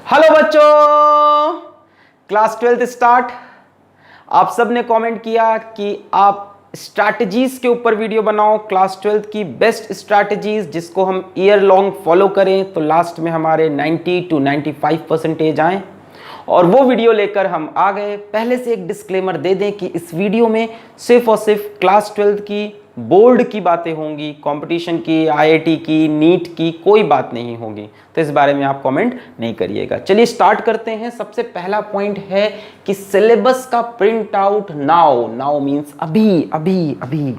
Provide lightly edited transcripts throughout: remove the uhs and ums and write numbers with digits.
Hello बच्चों, class 12th start. आप सब ने कमेंट किया कि आप स्ट्रैटेजीज के ऊपर वीडियो बनाओ, क्लास 12th की बेस्ट स्ट्रैटेजीज जिसको हम ईयर लॉन्ग फॉलो करें तो लास्ट में हमारे 90 to 95% आए। और वो वीडियो लेकर हम आ गए। पहले से एक डिस्क्लेमर दे दें कि इस वीडियो में सिर्फ और सिर्फ क्लास 12th की बोर्ड की बातें होंगी, कंपटीशन की, आईआईटी की, नीट की कोई बात नहीं होगी, तो इस बारे में आप कमेंट नहीं करिएगा। चलिए स्टार्ट करते हैं। सबसे पहला पॉइंट है कि सिलेबस का print out now. Now means अभी अभी अभी।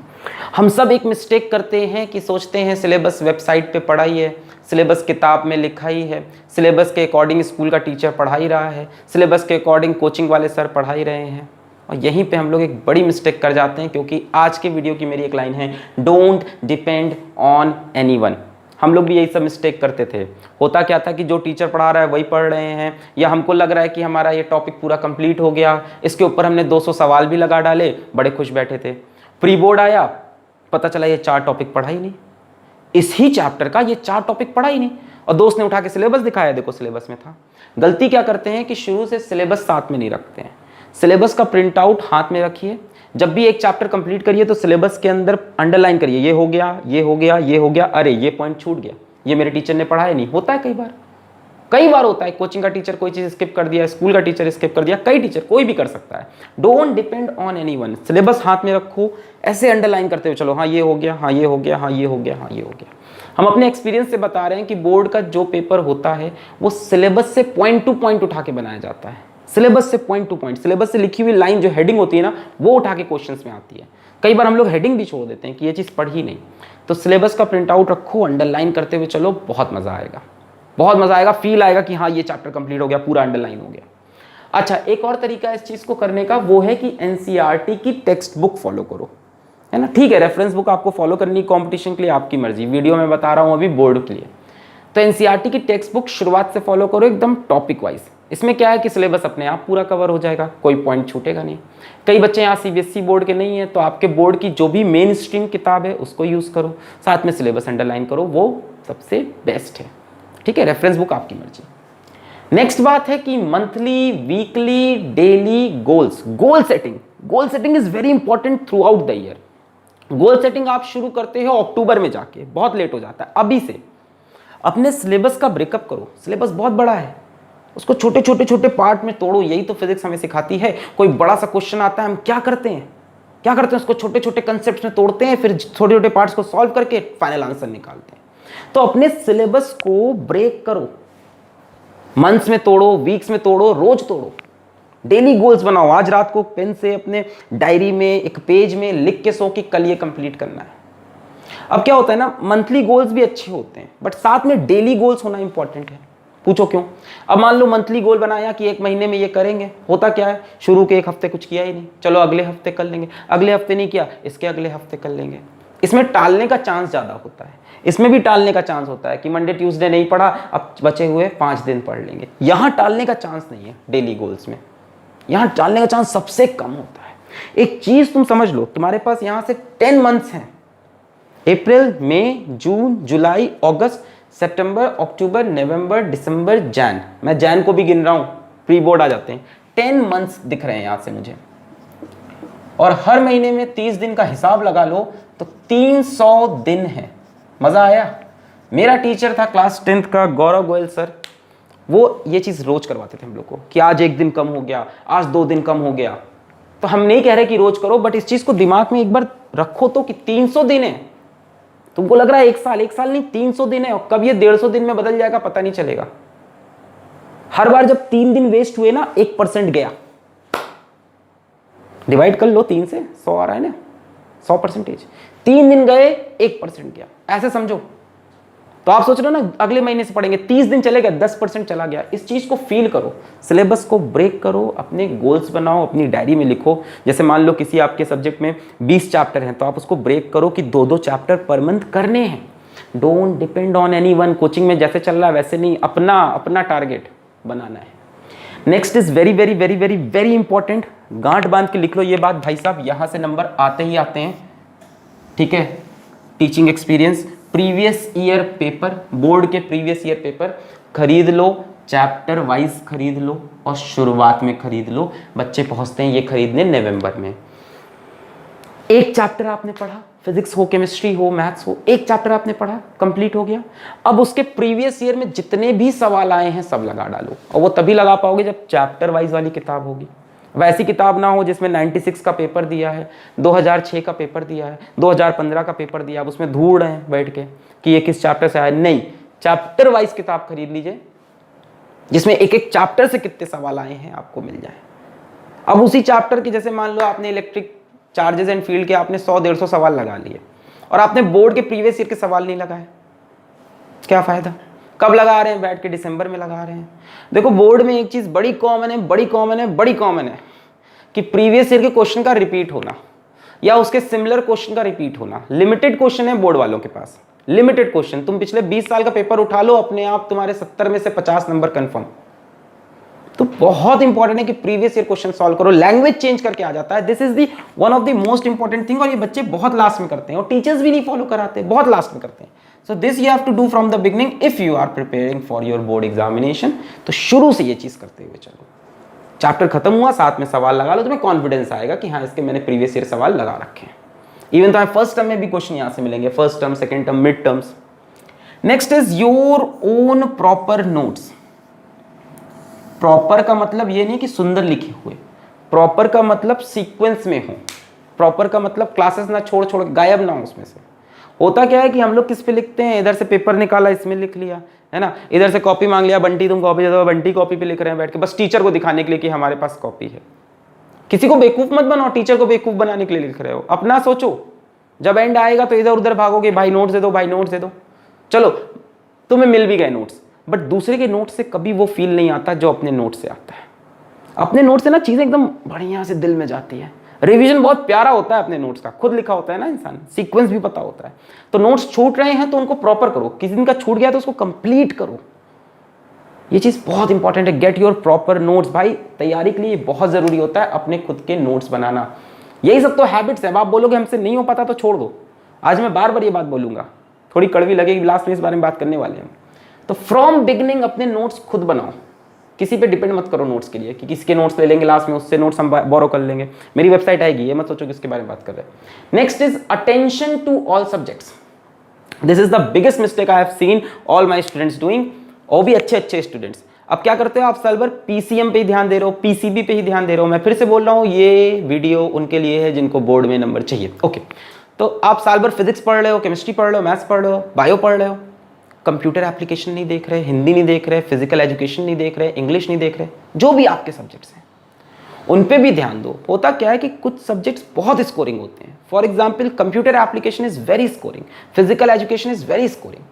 हम सब एक मिस्टेक करते हैं कि सोचते हैं सिलेबस वेबसाइट पे पढ़ा ही है, सिलेबस किताब में लिखा ही है, सिलेबस के अकॉर्डिंग स्कूल का टीचर पढ़ा ही रहा है, सिलेबस के अकॉर्डिंग कोचिंग वाले सर पढ़ा ही रहे हैं। और यहीं पे हम लोग एक बड़ी मिस्टेक कर जाते हैं, क्योंकि आज के वीडियो की मेरी एक लाइन है, डोंट डिपेंड ऑन एनीवन। हम लोग भी यही सब मिस्टेक करते थे। होता क्या था कि जो टीचर पढ़ा रहा है वही पढ़ रहे हैं, या हमको लग रहा है कि हमारा ये टॉपिक पूरा कंप्लीट हो गया, इसके ऊपर हमने 200 सवाल भी लगा डाले, बड़े खुश बैठे थे। प्री बोर्ड आया, पता चला ये 4 टॉपिक पढ़ा ही नहीं, इस ही चैप्टर का ये 4 टॉपिक पढ़ा ही नहीं, और दोस्त ने उठा के सिलेबस दिखाया, देखो सिलेबस में था। गलती क्या करते हैं कि शुरू से सिलेबस साथ में नहीं रखते हैं। सिलेबस का प्रिंट आउट हाथ में रखिए, जब भी एक चैप्टर कंप्लीट करिए तो सिलेबस के अंदर अंडरलाइन करिए, ये हो गया, ये हो गया, ये हो गया, अरे ये पॉइंट छूट गया, ये मेरे टीचर ने पढ़ाया नहीं। होता है कई बार होता है, कोचिंग का टीचर कोई चीज स्किप कर दिया, स्कूल का टीचर स्किप कर दिया, कई टीचर, कोई भी कर सकता है। Don't depend on anyone. Syllabus हाथ में रखो, ऐसे अंडरलाइन करते हुए चलो, हाँ ये हो गया, हाँ ये हो गया, हाँ ये हो गया, हाँ ये हो गया। हम अपने एक्सपीरियंस से बता रहे हैं कि बोर्ड का जो पेपर होता है वो सिलेबस से पॉइंट टू पॉइंट उठा के बनाया जाता है। सिलेबस से पॉइंट टू पॉइंट, सिलेबस से लिखी हुई लाइन जो हेडिंग होती है ना, वो उठा के क्वेश्चंस में आती है। कई बार हम लोग हेडिंग भी छोड़ देते हैं कि ये चीज़ पढ़ी नहीं। तो सिलेबस का प्रिंट आउट रखो, अंडरलाइन करते हुए चलो, बहुत मजा आएगा, बहुत मजा आएगा, फील आएगा कि हाँ ये चैप्टर कंप्लीट हो गया, पूरा अंडरलाइन हो गया। अच्छा, एक और तरीका इस चीज़ को करने का वो है कि एनसीईआरटी की टेक्स्ट बुक फॉलो करो, है ना। ठीक है, रेफरेंस बुक आपको फॉलो करनी कंपटीशन के लिए, आपकी मर्जी, वीडियो में बता रहा हूँ अभी बोर्ड के लिए। तो एनसीईआरटी की टेक्स्ट बुक शुरुआत से फॉलो करो, एकदम टॉपिक वाइज। इसमें क्या है कि सिलेबस अपने आप पूरा कवर हो जाएगा, कोई पॉइंट छूटेगा नहीं। कई बच्चे यहाँ सीबीएसई बोर्ड के नहीं है, तो आपके बोर्ड की जो भी मेन स्ट्रीम किताब है उसको यूज़ करो, साथ में सिलेबस अंडरलाइन करो, वो सबसे बेस्ट है। ठीक है, रेफरेंस बुक आपकी मर्जी। नेक्स्ट बात है कि monthly, weekly, daily goals. Goal setting is very important through out the year. Goal setting आप शुरू करते हो अक्टूबर में जाके, बहुत लेट हो जाता है। अभी से अपने सिलेबस का ब्रेकअप करो। सिलेबस बहुत बड़ा है, उसको छोटे छोटे पार्ट में तोड़ो। यही तो फिजिक्स हमें सिखाती है। कोई बड़ा सा क्वेश्चन आता है, हम क्या करते हैं उसको छोटे छोटे कंसेप्ट्स में तोड़ते हैं, फिर छोटे छोटे पार्ट्स को सॉल्व करके फाइनल आंसर निकालते हैं। तो अपने सिलेबस को ब्रेक करो, मंथ्स में तोड़ो, वीक्स में तोड़ो, रोज तोड़ो। डेली गोल्स बनाओ। आज रात को पेन से अपने डायरी में एक पेज में लिख के सो कि कल ये कंप्लीट करना है। अब क्या होता है ना, मंथली गोल्स भी अच्छे होते हैं, बट साथ में डेली गोल्स होना इंपॉर्टेंट है। पूछो क्यों? अब मान लो मंथली गोल बनाया कि एक महीने में ये करेंगे, होता क्या है, शुरू के एक हफ्ते कुछ किया ही नहीं, चलो अगले हफ्ते कर लेंगे, अगले हफ्ते नहीं किया, इसके अगले हफ्ते कर लेंगे। इसमें टालने का चांस ज़्यादा होता है। इसमें भी टालने का चांस होता है कि मंडे ट्यूसडे नहीं पढ़ा, अब बचे हुए 5 दिन पढ़ लेंगे। यहाँ टालने का चांस नहीं है डेली गोल्स में, यहाँ टालने का चांस सबसे कम होता है। एक चीज़ तुम समझ लो, तुम्हारे पास यहाँ से 10 मंथ्स हैं, अप्रैल, मई, जून, जुलाई, अगस्त, सितंबर, अक्टूबर, नवंबर, दिसंबर, जैन। मैं जैन को भी गिन रहा हूँ, प्री बोर्ड आ जाते हैं। 10 मंथ्स दिख रहे हैं यहाँ से मुझे, और हर महीने में 30 दिन का हिसाब लगा लो तो 300 दिन है। मजा आया? मेरा टीचर था क्लास 10th का गौरव गोयल सर, वो ये चीज़ रोज करवाते थे हम लोग को कि आज 1 दिन कम हो गया, आज 2 दिन कम हो गया। तो हम नहीं कह रहे कि रोज करो, बट इस चीज़ को दिमाग में एक बार रखो तो कि 300 दिन है। तुमको लग रहा है 1 साल नहीं, 300 दिन है, और कब ये 150 दिन में बदल जाएगा पता नहीं चलेगा। हर बार जब 3 दिन वेस्ट हुए ना, 1% गया। डिवाइड कर लो 3 से, 100 आ रहा है ना, 100%। 3 दिन गए, 1% गया, ऐसे समझो। तो आप सोच रहे हो ना अगले महीने से पढ़ेंगे, 30 दिन चले गए, 10% चला गया। इस चीज को फील करो, सिलेबस को ब्रेक करो, अपने गोल्स बनाओ, अपनी डायरी में लिखो। जैसे मान लो किसी आपके सब्जेक्ट में 20 चैप्टर हैं, तो आप उसको ब्रेक करो कि 2-2 चैप्टर पर मंथ करने हैं। Don't depend on anyone. Coaching में जैसे चल रहा है वैसे नहीं, अपना टारगेट बनाना है। Next is very very very very very important. गांठ बांध के लिख लो ये बात भाई साहब, यहां से नंबर आते ही आते हैं। ठीक है, teaching experience, previous year paper, board के प्रीवियस ईयर पेपर खरीद लो, चैप्टर वाइज खरीद लो और शुरुआत में खरीद लो। बच्चे पहुंचते हैं ये खरीदने नवंबर में। एक चैप्टर आपने पढ़ा, फिजिक्स हो, केमिस्ट्री हो, मैथ्स हो, एक चैप्टर आपने पढ़ा, कंप्लीट हो गया। अब उसके प्रीवियस ईयर में जितने भी सवाल आए हैं सब लगा डालो, और वो तभी लगा पाओगे जब चैप्टर वाइज वाली किताब होगी। वैसी किताब ना हो जिसमें 96 का पेपर दिया है, 2006 का पेपर दिया है, 2015 का पेपर दिया, अब उसमें धूड़ है बैठ के कि ये किस चैप्टर से आया। नहीं, चैप्टर वाइज किताब खरीद लीजिए जिसमें एक एक चैप्टर से कितने सवाल आए हैं आपको मिल जाए। अब उसी चैप्टर के, जैसे मान लो आपने इलेक्ट्रिक चार्जेस एंड फील्ड के आपने 100-150 सवाल लगा लिए और आपने बोर्ड के प्रीवियस ईयर के सवाल नहीं लगाए, क्या फायदा। कब लगा रहे हैं? बैठ के दिसंबर में लगा रहे हैं। देखो बोर्ड में एक चीज बड़ी कॉमन है कि प्रीवियस ईयर के क्वेश्चन का रिपीट होना या उसके सिमिलर क्वेश्चन का रिपीट होना। लिमिटेड क्वेश्चन है बोर्ड वालों के पास, लिमिटेड क्वेश्चन। तुम पिछले 20 साल का पेपर उठा लो, अपने आप तुम्हारे 70 में से 50 नंबर कंफर्म। तो बहुत इंपॉर्टेंट है कि प्रीवियस ईयर क्वेश्चन सॉल्व करो। लैंग्वेज चेंज करके आ जाता है, this is the one of the most important thing. और ये बच्चे बहुत लास्ट में करते हैं और टीचर्स भी नहीं फॉलो कराते, बहुत लास्ट में करते हैं। So this you have to do from the beginning if you are preparing for your board examination. तो शुरू से ये चीज करते हुए चलो। चैप्टर खत्म हुआ, साथ में सवाल लगा लो, तुम्हें कॉन्फिडेंस आएगा कि हाँ इसके मैंने प्रीवियस ईयर सवाल लगा रखे हैं। इवन तो फर्स्ट टर्म में भी क्वेश्चन यहाँ से मिलेंगे, first term, second term, mid terms. Next is your own proper notes. Proper का मतलब ये नहीं कि सुंदर लिखे हुए, प्रॉपर का मतलब सीक्वेंस में हो, प्रॉपर का मतलब क्लासेस ना छोड़ छोड़ गायब ना हो उसमें से। होता क्या है कि हम लोग किस पे लिखते हैं, इधर से पेपर निकाला इसमें लिख लिया है ना, इधर से कॉपी मांग लिया, बंटी तुम कॉपी दे दो, बंटी कॉपी पे लिख रहे हैं बैठ के, बस टीचर को दिखाने के लिए कि हमारे पास कॉपी है। किसी को बेवकूफ मत बनाओ, टीचर को बेवकूफ बनाने के लिए लिख रहे हो। अपना सोचो, जब एंड आएगा तो इधर उधर भागोगे, भाई नोट्स दे दो, भाई नोट्स दे दो। चलो तुम्हें मिल भी गए नोट्स, बट दूसरे के नोट से कभी वो फील नहीं आता जो अपने नोट से आता है। अपने नोट से ना चीजें एकदम बढ़िया से दिल में जाती है। रिवीजन बहुत प्यारा होता है अपने नोट्स का, खुद लिखा होता है ना इंसान, सीक्वेंस भी पता होता है। तो नोट्स छूट रहे हैं तो उनको प्रॉपर करो, किसी दिन का छूट गया तो उसको कंप्लीट करो। ये चीज बहुत इंपॉर्टेंट है, गेट योर प्रॉपर नोट्स। भाई तैयारी के लिए बहुत जरूरी होता है अपने खुद के नोट्स बनाना। यही सब तो हैबिट्स है। आप बोलोगे हमसे नहीं हो पाता तो छोड़ दो, आज मैं बार बार ये बात बोलूंगा, थोड़ी कड़वी लगेगी, लास्ट में इस बारे में बात करने वाले हैं। तो फ्रॉम बिगनिंग अपने नोट्स खुद बनाओ, किसी पे डिपेंड मत करो नोट्स के लिए कि किसके नोट्स ले लेंगे लास्ट में, उससे नोट्स हम बोरो कर लेंगे। मेरी वेबसाइट आएगी, ये मत सोचो किसके बारे में बात कर रहे हैं। Next is attention to all subjects. This is the biggest mistake I have seen all my students doing, और भी अच्छे स्टूडेंट्स। अब क्या करते हो आप, साल भर पीसीएम पे ही ध्यान दे रहे हो, पीसीबी पे ही ध्यान दे रहे हो। मैं फिर से बोल रहा हूँ, ये वीडियो उनके लिए है जिनको बोर्ड में नंबर चाहिए। ओके, तो आप साल भर फिजिक्स पढ़ रहे हो, केमिस्ट्री पढ़ रहे हो, मैथ्स पढ़ रहे हो, बायो पढ़ रहे हो, कंप्यूटर एप्लीकेशन नहीं देख रहे, हिंदी नहीं देख रहे, फिजिकल एजुकेशन नहीं देख रहे, इंग्लिश नहीं देख रहे, जो भी आपके सब्जेक्ट्स हैं उन पे भी ध्यान दो। होता क्या है कि कुछ सब्जेक्ट्स बहुत स्कोरिंग होते हैं। For example computer application is very scoring, physical education is very scoring,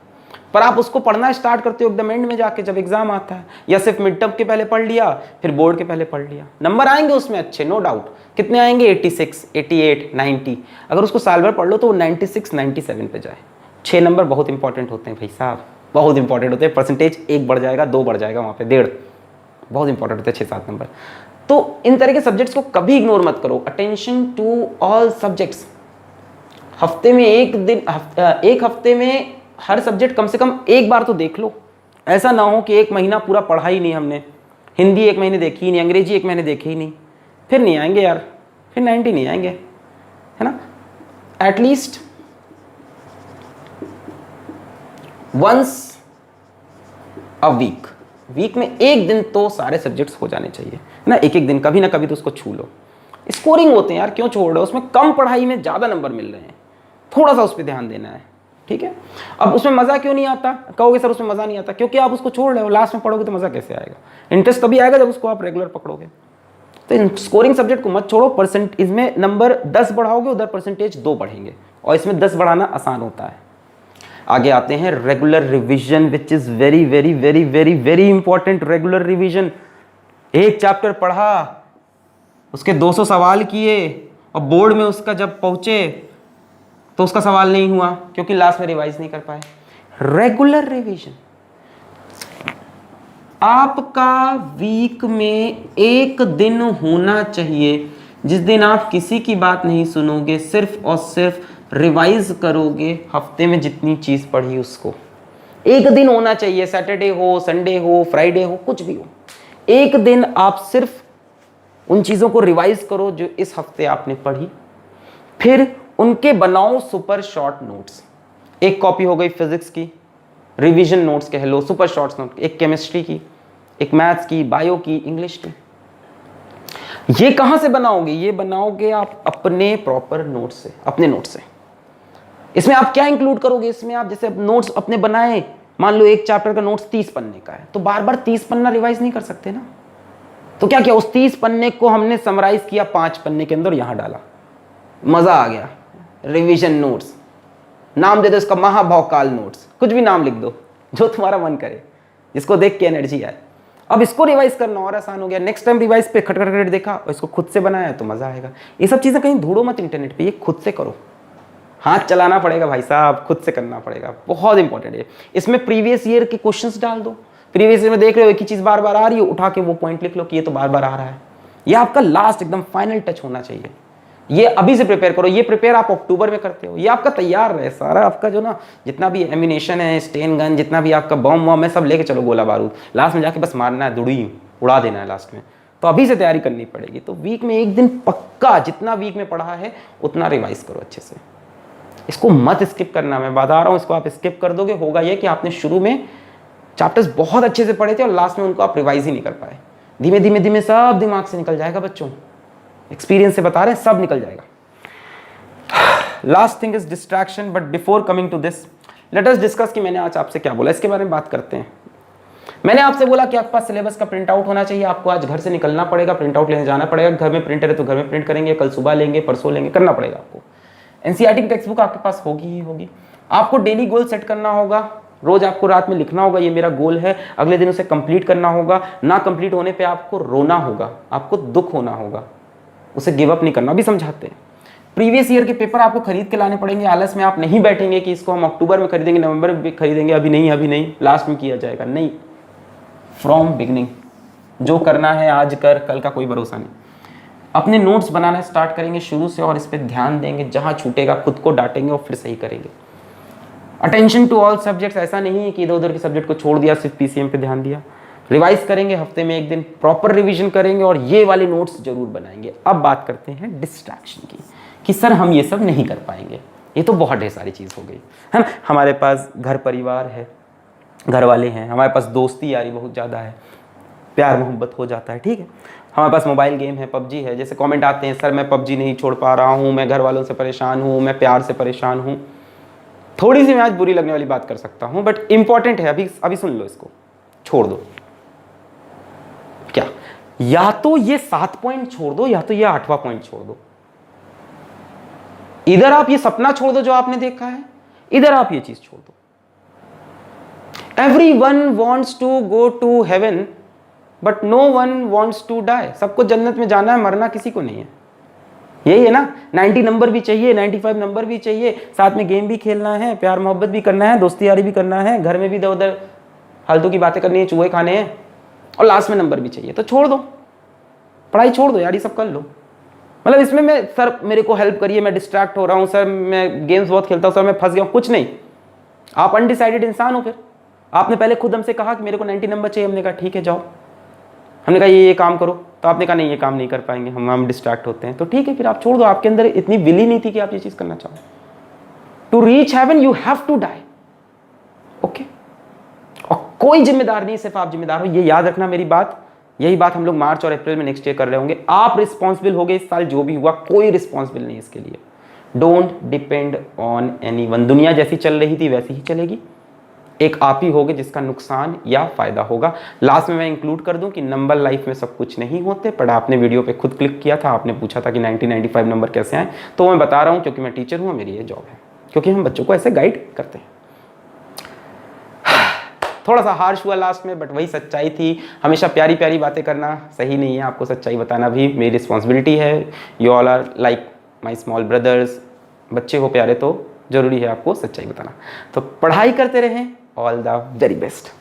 पर आप उसको पढ़ना स्टार्ट करते हो एकदम एंड में जाके जब एग्जाम आता है, या सिर्फ मिड टर्म के पहले पढ़ लिया फिर बोर्ड के पहले पढ़ लिया। नंबर आएंगे उसमें अच्छे, नो डाउट। कितने आएंगे? 86, 88, 90। अगर उसको साल भर पढ़ लो तो वो 96, 97 पे जाए। 6 नंबर बहुत इंपॉर्टेंट होते हैं भाई साहब, बहुत इंपॉर्टेंट होते हैं। परसेंटेज 1 बढ़ जाएगा, 2 बढ़ जाएगा, वहाँ पे 1.5 बहुत इंपॉर्टेंट होते हैं, 6-7 नंबर। तो इन तरह के सब्जेक्ट्स को कभी इग्नोर मत करो। Attention to all subjects. हफ्ते में एक हफ्ते में हर सब्जेक्ट कम से कम एक बार तो देख लो। ऐसा ना हो कि 1 महीना पूरा पढ़ा ही नहीं हमने, हिंदी 1 महीने देखी ही नहीं, अंग्रेजी 1 महीने देखी ही नहीं, फिर नहीं आएंगे यार, फिर 90 नहीं आएंगे, है ना। एटलीस्ट वंस अ वीक में 1 दिन तो सारे सब्जेक्ट्स हो जाने चाहिए, है ना। एक दिन, कभी ना कभी तो उसको छू लो। स्कोरिंग होते हैं यार, क्यों छोड़ रहे हो? उसमें कम पढ़ाई में ज़्यादा नंबर मिल रहे हैं, थोड़ा सा उस पर ध्यान देना है, ठीक है। अब उसमें मज़ा क्यों नहीं आता? कहोगे सर उसमें मज़ा नहीं आता, क्योंकि आप उसको छोड़ रहे हो। लास्ट में पढ़ोगे तो मज़ा कैसे आएगा? इंटरेस्ट तभी आएगा जब उसको आप रेगुलर पकड़ोगे। तो इन स्कोरिंग सब्जेक्ट को मत छोड़ो। परसेंट इसमें नंबर 10 बढ़ाओगे, उधर परसेंटेज 2 बढ़ेंगे, और इसमें 10 बढ़ाना आसान होता है। आगे आते हैं regular revision, which is very very very very very important. Regular revision, एक चैप्टर पढ़ा, उसके 200 सवाल किए, और बोर्ड में उसका जब पहुंचे तो उसका सवाल नहीं हुआ क्योंकि लास्ट में रिवाइज नहीं कर पाए। रेगुलर रिवीजन, आपका वीक में 1 दिन होना चाहिए जिस दिन आप किसी की बात नहीं सुनोगे, सिर्फ और सिर्फ रिवाइज करोगे हफ्ते में जितनी चीज पढ़ी उसको। एक दिन होना चाहिए, सैटरडे हो, संडे हो, फ्राइडे हो, कुछ भी हो, एक दिन आप सिर्फ उन चीजों को रिवाइज करो जो इस हफ्ते आपने पढ़ी, फिर उनके बनाओ सुपर शॉर्ट नोट्स। एक कॉपी हो गई फिजिक्स की, रिवीजन नोट्स कह लो, सुपर शॉर्ट्स नोट, एक केमिस्ट्री की, एक मैथ्स की, बायो की, इंग्लिश की। ये कहां से बनाओगे? ये बनाओगे आप अपने प्रॉपर नोट से, अपने नोट से। इसमें आप क्या इंक्लूड करोगे? इसमें आप जैसे नोट्स अपने बनाए, मान लो एक चैप्टर का नोट्स 30 पन्ने का है, तो बार बार 30 पन्ना रिवाइज नहीं कर सकते ना। तो क्या किया, उस 30 पन्ने को हमने समराइज किया 5 पन्ने के अंदर, यहां डाला, मजा आ गया। रिवीजन नोट्स, नाम दे दो इसका महाभौकाल नोट्स, कुछ भी नाम लिख दो जो तुम्हारा मन करे, जिसको देख के एनर्जी आए। अब इसको रिवाइज करना और आसान हो गया। नेक्स्ट टाइम रिवाइज पे खटखट देखा और इसको खुद से बनाया तो मजा आएगा। ये सब चीजें कहीं ढूंढो मत इंटरनेट पे, ये खुद से करो। हाथ चलाना पड़ेगा भाई साहब, खुद से करना पड़ेगा, बहुत इंपॉर्टेंट है। इसमें प्रीवियस ईयर के क्वेश्चंस डाल दो, प्रीवियस ईयर में देख रहे हो एक ही चीज बार बार आ रही है, उठा के वो पॉइंट लिख लो कि ये तो बार बार आ रहा है। ये आपका लास्ट एकदम फाइनल टच होना चाहिए। ये अभी से प्रिपेयर करो। ये प्रिपेयर आप अक्टूबर में करते हो, ये आपका तैयार रहे सारा, आपका जो ना जितना भी एमिनेशन है, स्टेन गन, जितना भी आपका बम वम है, सब लेके चलो, गोला बारूद, लास्ट में जाके बस मारना है, दुड़ी उड़ा देना है लास्ट में। तो अभी से तैयारी करनी पड़ेगी। तो वीक में एक दिन पक्का, जितना वीक में पढ़ा है उतना रिवाइज करो अच्छे से। इसको मत स्किप करना, मैं बता रहा हूँ, इसको आप स्किप कर दोगे, होगा ये कि आपने शुरू में चैप्टर्स बहुत अच्छे से पढ़े थे और लास्ट में उनको आप रिवाइज ही नहीं कर पाए। धीमे धीमे धीमे सब दिमाग से निकल जाएगा बच्चों, एक्सपीरियंस से बता रहे हैं, सब निकल जाएगा। Last thing is distraction, but before coming to this let us discuss कि मैंने आज आपसे क्या बोला, इसके बारे में बात करते हैं। मैंने आपसे बोला कि आपके पास सिलेबस का प्रिंट आउट होना चाहिए, आपको आज घर से निकलना पड़ेगा, प्रिंट आउट लेने जाना पड़ेगा। घर में प्रिंटर है तो घर में प्रिंट करेंगे, कल सुबह लेंगे, परसों लेंगे, करना पड़ेगा आपको। एनसीईआरटी की टेक्स्ट बुक आपके पास होगी ही होगी। आपको डेली गोल सेट करना होगा, रोज आपको रात में लिखना होगा ये मेरा गोल है, अगले दिन उसे कंप्लीट करना होगा। ना कंप्लीट होने पे आपको रोना होगा, आपको दुख होना होगा, उसे गिव अप नहीं करना। अभी समझाते हैं। प्रीवियस ईयर के पेपर आपको खरीद के लाने पड़ेंगे। आलस में आप नहीं बैठेंगे कि इसको हम अक्टूबर में खरीदेंगे, नवंबर में खरीदेंगे, अभी नहीं, लास्ट में किया जाएगा। नहीं, फ्रॉम बिगिनिंग जो करना है आज कर, कल का कोई भरोसा नहीं। अपने नोट्स बनाना स्टार्ट करेंगे शुरू से और इस पर ध्यान देंगे, जहां छूटेगा खुद को डांटेंगे और फिर सही करेंगे। अटेंशन टू ऑल सब्जेक्ट्स, ऐसा नहीं है कि इधर उधर के सब्जेक्ट को छोड़ दिया, सिर्फ पीसीएम पे ध्यान दिया। रिवाइज करेंगे, हफ्ते में एक दिन प्रॉपर रिवीजन करेंगे और ये वाले नोट्स जरूर बनाएंगे। अब बात करते हैं डिस्ट्रैक्शन की, कि सर हम ये सब नहीं कर पाएंगे, ये तो बहुत ढेर सारी चीज़ हो गई है ना। हमारे पास घर परिवार है, घर वाले हैं, हमारे पास दोस्ती यारी बहुत ज़्यादा है, प्यार मोहब्बत हो जाता है, ठीक है। हमारे पास मोबाइल गेम है, पबजी है। जैसे कमेंट आते हैं, सर मैं पबजी नहीं छोड़ पा रहा हूँ, मैं घर वालों से परेशान हूँ, मैं प्यार से परेशान हूँ। थोड़ी सी मैं आज बुरी लगने वाली बात कर सकता हूँ, बट इंपॉर्टेंट है, अभी सुन लो, इसको छोड़ दो। क्या, या तो ये 7 पॉइंट छोड़ दो, या तो ये 8वां पॉइंट छोड़ दो। इधर आप ये सपना छोड़ दो जो आपने देखा है, इधर आप ये चीज छोड़ दो। Everyone wants to go to heaven, but no one wants to die. सबको जन्नत में जाना है, मरना किसी को नहीं है। यही है ना, 90 नंबर भी चाहिए, 95 नंबर भी चाहिए, साथ में गेम भी खेलना है, प्यार मोहब्बत भी करना है, दोस्ती यारी भी करना है, घर में भी इधर उधर फालतू की बातें करनी है, चूहे खाने हैं, और लास्ट में नंबर भी चाहिए। तो छोड़ दो, पढ़ाई छोड़ दो यार, ये सब कर लो। मतलब इसमें मैं, सर मेरे को हेल्प करिए, मैं डिस्ट्रैक्ट हो रहा हूँ, सर मैं गेम्स बहुत खेलता हूँ, सर मैं फंस गया हूँ, कुछ नहीं। आप अनडिसाइडेड इंसान हो। फिर आपने पहले खुद हमसे कहा कि मेरे को 90 नंबर चाहिए, हमने कहा ठीक है जाओ। हमने कहा ये काम करो, तो आपने कहा नहीं ये काम नहीं कर पाएंगे, हम डिस्ट्रैक्ट होते हैं। तो ठीक है, फिर आप छोड़ दो। आपके अंदर इतनी विल ही नहीं थी कि आप ये चीज़ करना चाहो। To reach heaven you have to die, okay. और कोई जिम्मेदार नहीं, सिर्फ आप जिम्मेदार हो, ये याद रखना मेरी बात। यही बात हम लोग मार्च और अप्रैल में नेक्स्ट ईयर कर रहे होंगे। आप रिस्पॉन्सिबल हो गए इस साल, जो भी हुआ कोई रिस्पॉन्सिबल नहीं इसके लिए। Don't depend on anyone. दुनिया जैसी चल रही थी वैसी ही चलेगी, एक आप ही होगे जिसका नुकसान या फायदा होगा। लास्ट में मैं इंक्लूड कर दूं कि नंबर लाइफ में सब कुछ नहीं होते, पर आपने वीडियो पे खुद क्लिक किया था, आपने पूछा था कि 90-95 नंबर कैसे आए, तो मैं बता रहा हूं क्योंकि मैं टीचर हूं, मेरी ये जॉब है, क्योंकि हम बच्चों को ऐसे गाइड करते हैं। थोड़ा सा हार्श हुआ लास्ट में, बट वही सच्चाई थी। हमेशा प्यारी प्यारी बातें करना सही नहीं है, आपको सच्चाई बताना भी मेरी रिस्पॉन्सिबिलिटी है। You all are like my small brothers. बच्चे हो प्यारे तो जरूरी है आपको सच्चाई बताना। तो पढ़ाई करते रहें, ऑल द वेरी बेस्ट।